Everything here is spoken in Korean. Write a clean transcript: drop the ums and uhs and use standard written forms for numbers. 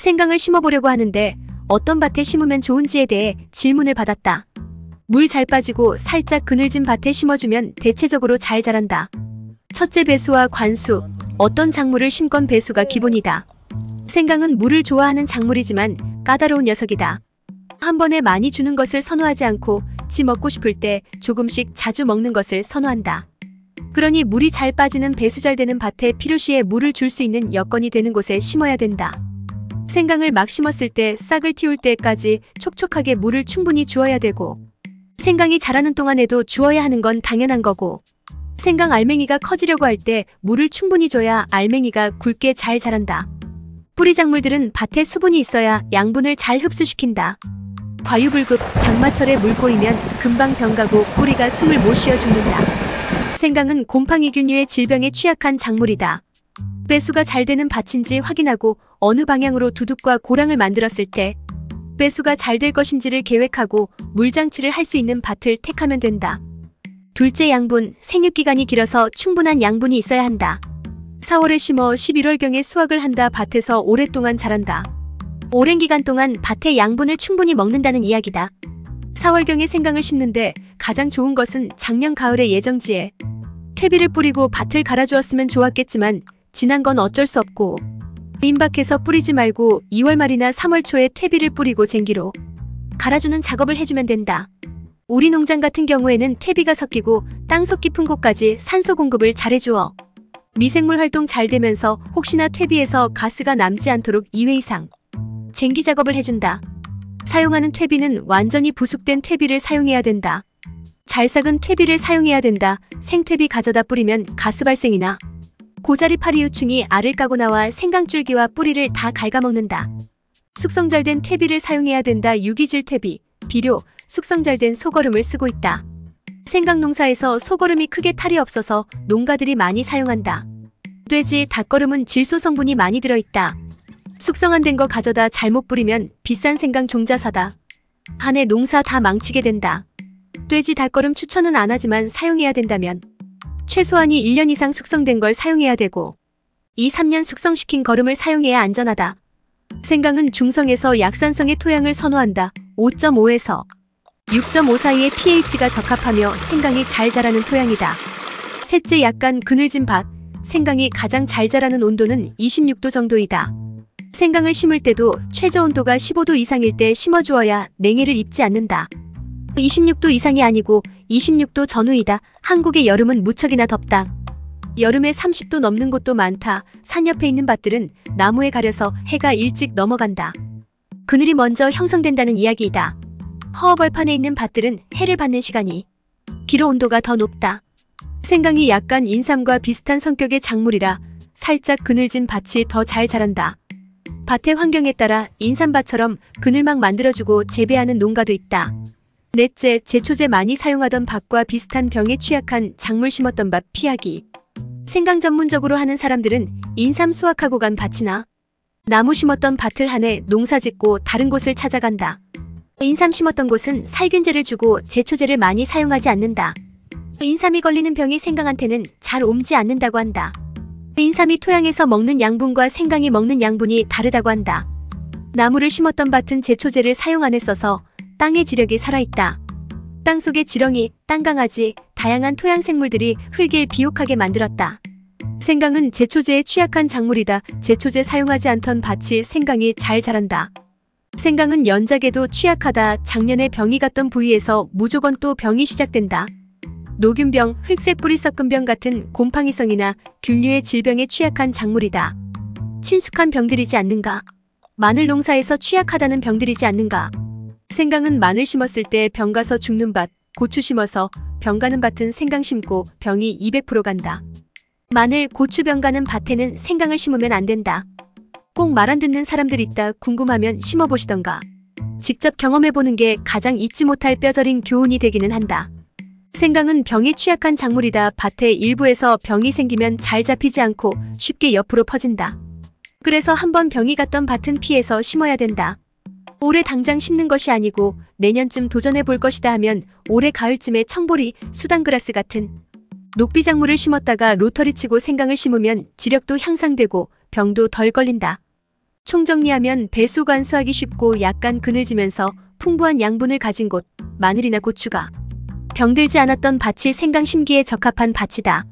생강을 심어보려고 하는데 어떤 밭에 심으면 좋은지에 대해 질문을 받았다. 물 잘 빠지고 살짝 그늘진 밭에 심어주면 대체적으로 잘 자란다. 첫째 배수와 관수, 어떤 작물을 심건 배수가 기본이다. 생강은 물을 좋아하는 작물이지만 까다로운 녀석이다. 한 번에 많이 주는 것을 선호하지 않고 지 먹고 싶을 때 조금씩 자주 먹는 것을 선호한다. 그러니 물이 잘 빠지는 배수 잘 되는 밭에 필요시에 물을 줄 수 있는 여건이 되는 곳에 심어야 된다. 생강을 막 심었을 때 싹을 틔울 때까지 촉촉하게 물을 충분히 주어야 되고, 생강이 자라는 동안에도 주어야 하는 건 당연한 거고, 생강 알맹이가 커지려고 할 때 물을 충분히 줘야 알맹이가 굵게 잘 자란다. 뿌리 작물들은 밭에 수분이 있어야 양분을 잘 흡수시킨다. 과유불급, 장마철에 물 꼬이면 금방 병가고 뿌리가 숨을 못 쉬어 죽는다. 생강은 곰팡이균류의 질병에 취약한 작물이다. 배수가 잘 되는 밭인지 확인하고 어느 방향으로 두둑과 고랑을 만들었을 때 배수가 잘 될 것인지를 계획하고 물장치를 할 수 있는 밭을 택하면 된다. 둘째, 양분, 생육기간이 길어서 충분한 양분이 있어야 한다. 4월에 심어 11월경에 수확을 한다. 밭에서 오랫동안 자란다. 오랜 기간 동안 밭의 양분을 충분히 먹는다는 이야기다. 4월경에 생강을 심는데 가장 좋은 것은 작년 가을에 예정지에 퇴비를 뿌리고 밭을 갈아주었으면 좋았겠지만 지난 건 어쩔 수 없고, 임박해서 뿌리지 말고 2월 말이나 3월 초에 퇴비를 뿌리고 쟁기로 갈아주는 작업을 해주면 된다. 우리 농장 같은 경우에는 퇴비가 섞이고 땅속 깊은 곳까지 산소 공급을 잘 해주어 미생물 활동 잘 되면서 혹시나 퇴비에서 가스가 남지 않도록 2회 이상 쟁기 작업을 해준다. 사용하는 퇴비는 완전히 부숙된 퇴비를 사용해야 된다. 잘 삭은 퇴비를 사용해야 된다. 생퇴비 가져다 뿌리면 가스 발생이나 고자리 파리유충이 알을 까고 나와 생강줄기와 뿌리를 다 갉아먹는다. 숙성 잘 된 퇴비를 사용해야 된다. 유기질 퇴비, 비료, 숙성 잘 된 소거름을 쓰고 있다. 생강 농사에서 소거름이 크게 탈이 없어서 농가들이 많이 사용한다. 돼지, 닭거름은 질소 성분이 많이 들어있다. 숙성 안 된 거 가져다 잘못 뿌리면 비싼 생강 종자 사다 한 해 농사 다 망치게 된다. 돼지, 닭거름 추천은 안 하지만 사용해야 된다면 최소한이 1년 이상 숙성된 걸 사용해야 되고 2, 3년 숙성시킨 거름을 사용해야 안전하다. 생강은 중성에서 약산성의 토양을 선호한다. 5.5에서 6.5 사이의 pH가 적합하며 생강이 잘 자라는 토양이다. 셋째, 약간 그늘진 밭. 생강이 가장 잘 자라는 온도는 26도 정도이다. 생강을 심을 때도 최저 온도가 15도 이상일 때 심어주어야 냉해를 입지 않는다. 26도 이상이 아니고 26도 전후이다. 한국의 여름은 무척이나 덥다. 여름에 30도 넘는 곳도 많다. 산 옆에 있는 밭들은 나무에 가려서 해가 일찍 넘어간다. 그늘이 먼저 형성된다는 이야기이다. 허허벌판에 있는 밭들은 해를 받는 시간이 길어 온도가 더 높다. 생강이 약간 인삼과 비슷한 성격의 작물이라 살짝 그늘진 밭이 더 잘 자란다. 밭의 환경에 따라 인삼밭처럼 그늘막 만들어주고 재배하는 농가도 있다. 넷째, 제초제 많이 사용하던 밭과 비슷한 병에 취약한 작물 심었던 밭 피하기. 생강 전문적으로 하는 사람들은 인삼 수확하고 간 밭이나 나무 심었던 밭을 한 해 농사 짓고 다른 곳을 찾아간다. 인삼 심었던 곳은 살균제를 주고 제초제를 많이 사용하지 않는다. 인삼이 걸리는 병이 생강한테는 잘 옮지 않는다고 한다. 인삼이 토양에서 먹는 양분과 생강이 먹는 양분이 다르다고 한다. 나무를 심었던 밭은 제초제를 사용 안 했어서 땅의 지력이 살아있다. 땅속의 지렁이, 땅강아지, 다양한 토양 생물들이 흙을 비옥하게 만들었다. 생강은 제초제에 취약한 작물이다. 제초제 사용하지 않던 밭이 생강이 잘 자란다. 생강은 연작에도 취약하다. 작년에 병이 갔던 부위에서 무조건 또 병이 시작된다. 노균병, 흑색 뿌리 썩은 병 같은 곰팡이성이나 균류의 질병에 취약한 작물이다. 친숙한 병들이지 않는가? 마늘 농사에서 취약하다는 병들이지 않는가? 생강은 마늘 심었을 때 병 가서 죽는 밭, 고추 심어서 병 가는 밭은 생강 심고 병이 200% 간다. 마늘, 고추 병 가는 밭에는 생강을 심으면 안 된다. 꼭 말 안 듣는 사람들 있다. 궁금하면 심어보시던가. 직접 경험해보는 게 가장 잊지 못할 뼈저린 교훈이 되기는 한다. 생강은 병에 취약한 작물이다. 밭의 일부에서 병이 생기면 잘 잡히지 않고 쉽게 옆으로 퍼진다. 그래서 한번 병이 갔던 밭은 피해서 심어야 된다. 올해 당장 심는 것이 아니고 내년쯤 도전해 볼 것이다 하면 올해 가을쯤에 청보리, 수단그라스 같은 녹비작물을 심었다가 로터리 치고 생강을 심으면 지력도 향상되고 병도 덜 걸린다. 총정리하면 배수 관수하기 쉽고 약간 그늘지면서 풍부한 양분을 가진 곳, 마늘이나 고추가 병들지 않았던 밭이 생강 심기에 적합한 밭이다.